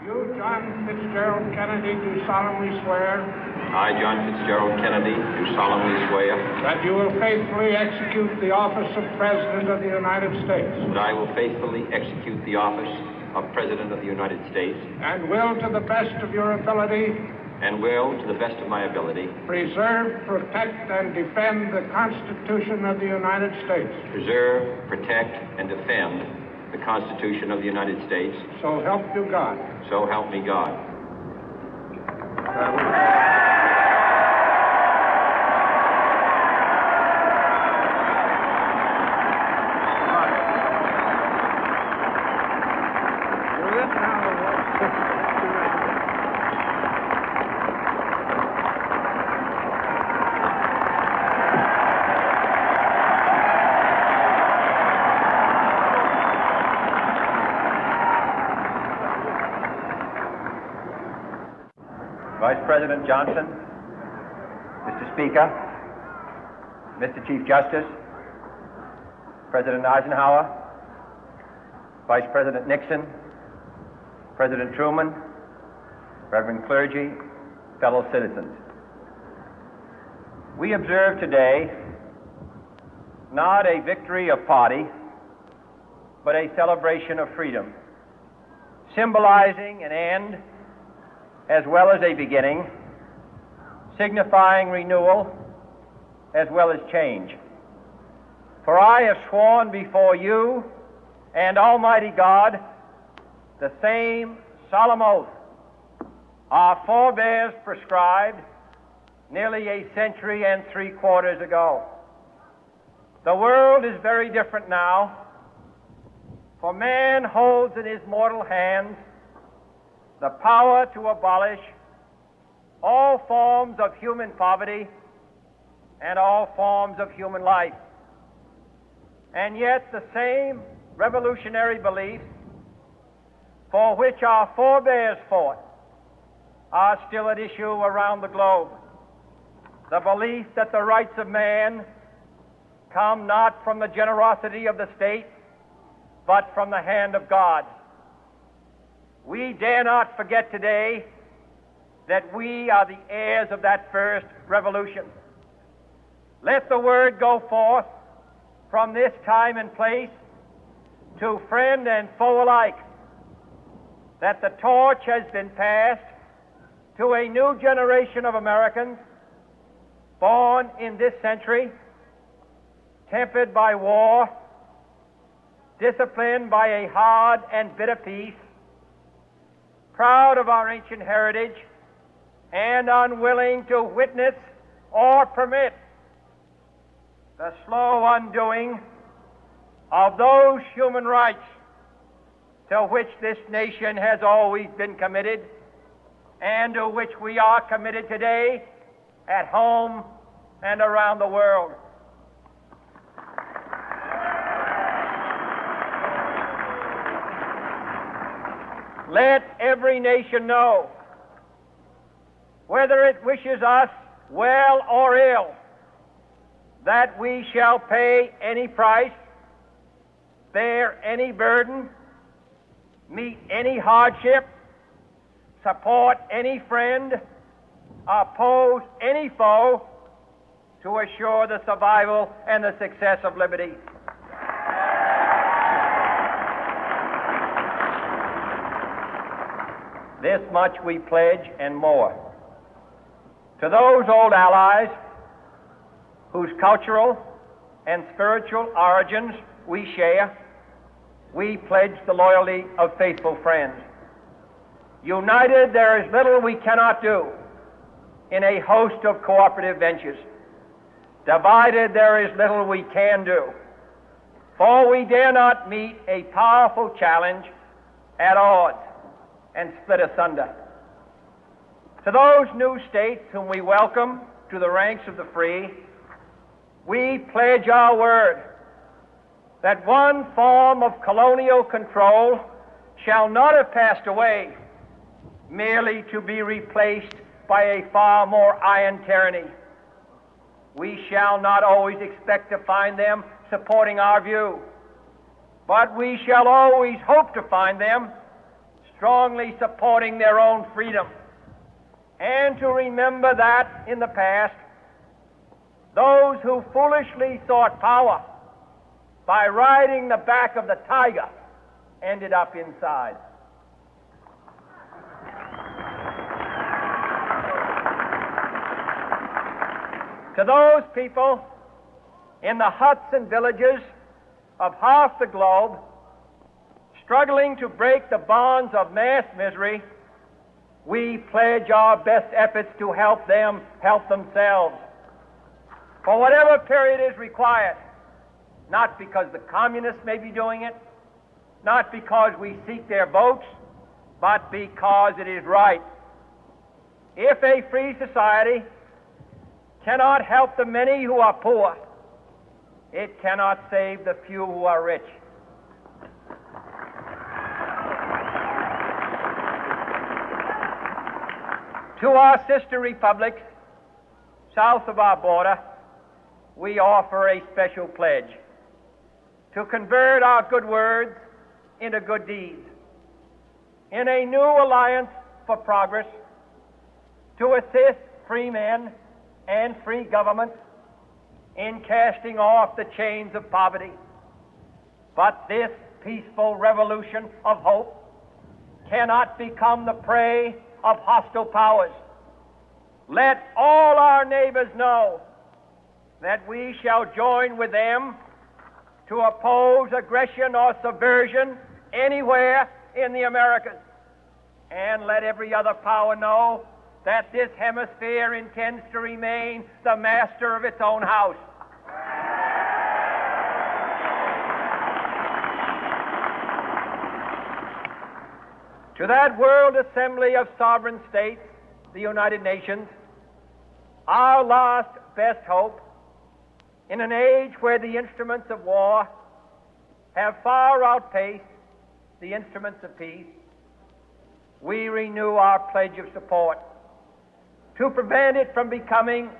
You, John Fitzgerald Kennedy, do solemnly swear. I, John Fitzgerald Kennedy, do solemnly swear. That you will faithfully execute the office of President of the United States. That I will faithfully execute the office of President of the United States. And will, to the best of your ability. And will, to the best of my ability. Preserve, protect, and defend the Constitution of the United States. Preserve, protect, and defend the Constitution of the United States. So help you God. So help me God. Vice President Johnson, Mr. Speaker, Mr. Chief Justice, President Eisenhower, Vice President Nixon, President Truman, Reverend clergy, fellow citizens. We observe today not a victory of party, but a celebration of freedom, symbolizing an end as well as a beginning, signifying renewal as well as change. For I have sworn before you and Almighty God the same solemn oath our forebears prescribed nearly a century and 3/4 ago. The world is very different now, for man holds in his mortal hands the power to abolish all forms of human poverty and all forms of human life. And yet the same revolutionary beliefs for which our forebears fought are still at issue around the globe. The belief that the rights of man come not from the generosity of the state, but from the hand of God. We dare not forget today that we are the heirs of that first revolution. Let the word go forth from this time and place to friend and foe alike that the torch has been passed to a new generation of Americans born in this century, tempered by war, disciplined by a hard and bitter peace, proud of our ancient heritage, and unwilling to witness or permit the slow undoing of those human rights to which this nation has always been committed and to which we are committed today at home and around the world. Let every nation know, whether it wishes us well or ill, that we shall pay any price, bear any burden, meet any hardship, support any friend, oppose any foe to assure the survival and the success of liberty. This much we pledge and more. To those old allies whose cultural and spiritual origins we share, we pledge the loyalty of faithful friends. United, there is little we cannot do in a host of cooperative ventures. Divided, there is little we can do, for we dare not meet a powerful challenge at odds and split asunder. To those new states whom we welcome to the ranks of the free, we pledge our word that one form of colonial control shall not have passed away, merely to be replaced by a far more iron tyranny. We shall not always expect to find them supporting our view, but we shall always hope to find them strongly supporting their own freedom, and to remember that in the past, those who foolishly sought power by riding the back of the tiger ended up inside. To those people in the huts and villages of half the globe struggling to break the bonds of mass misery, we pledge our best efforts to help them help themselves for whatever period is required, not because the communists may be doing it, not because we seek their votes, but because it is right. If a free society cannot help the many who are poor, it cannot save the few who are rich. To our sister republics south of our border, we offer a special pledge to convert our good words into good deeds, in a new alliance for progress, to assist free men and free governments in casting off the chains of poverty. But this peaceful revolution of hope cannot become the prey of hostile powers. Let all our neighbors know that we shall join with them to oppose aggression or subversion anywhere in the Americas. And let every other power know that this hemisphere intends to remain the master of its own house. To that World Assembly of Sovereign States, the United Nations, our last best hope, in an age where the instruments of war have far outpaced the instruments of peace, we renew our pledge of support to prevent it from becoming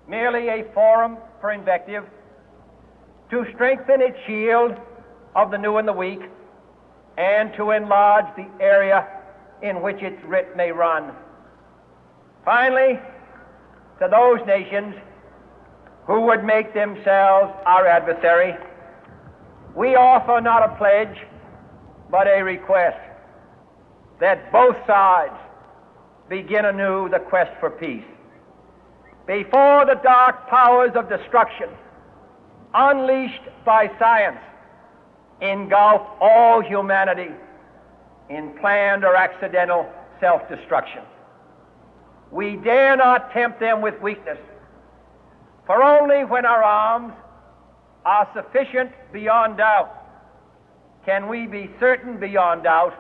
merely a forum for invective, to strengthen its shield of the new and the weak, and to enlarge the area in which its writ may run. Finally, to those nations who would make themselves our adversary, we offer not a pledge, but a request that both sides begin anew the quest for peace. Before the dark powers of destruction, unleashed by science, engulf all humanity in planned or accidental self-destruction, we dare not tempt them with weakness, for only when our arms are sufficient beyond doubt can we be certain beyond doubt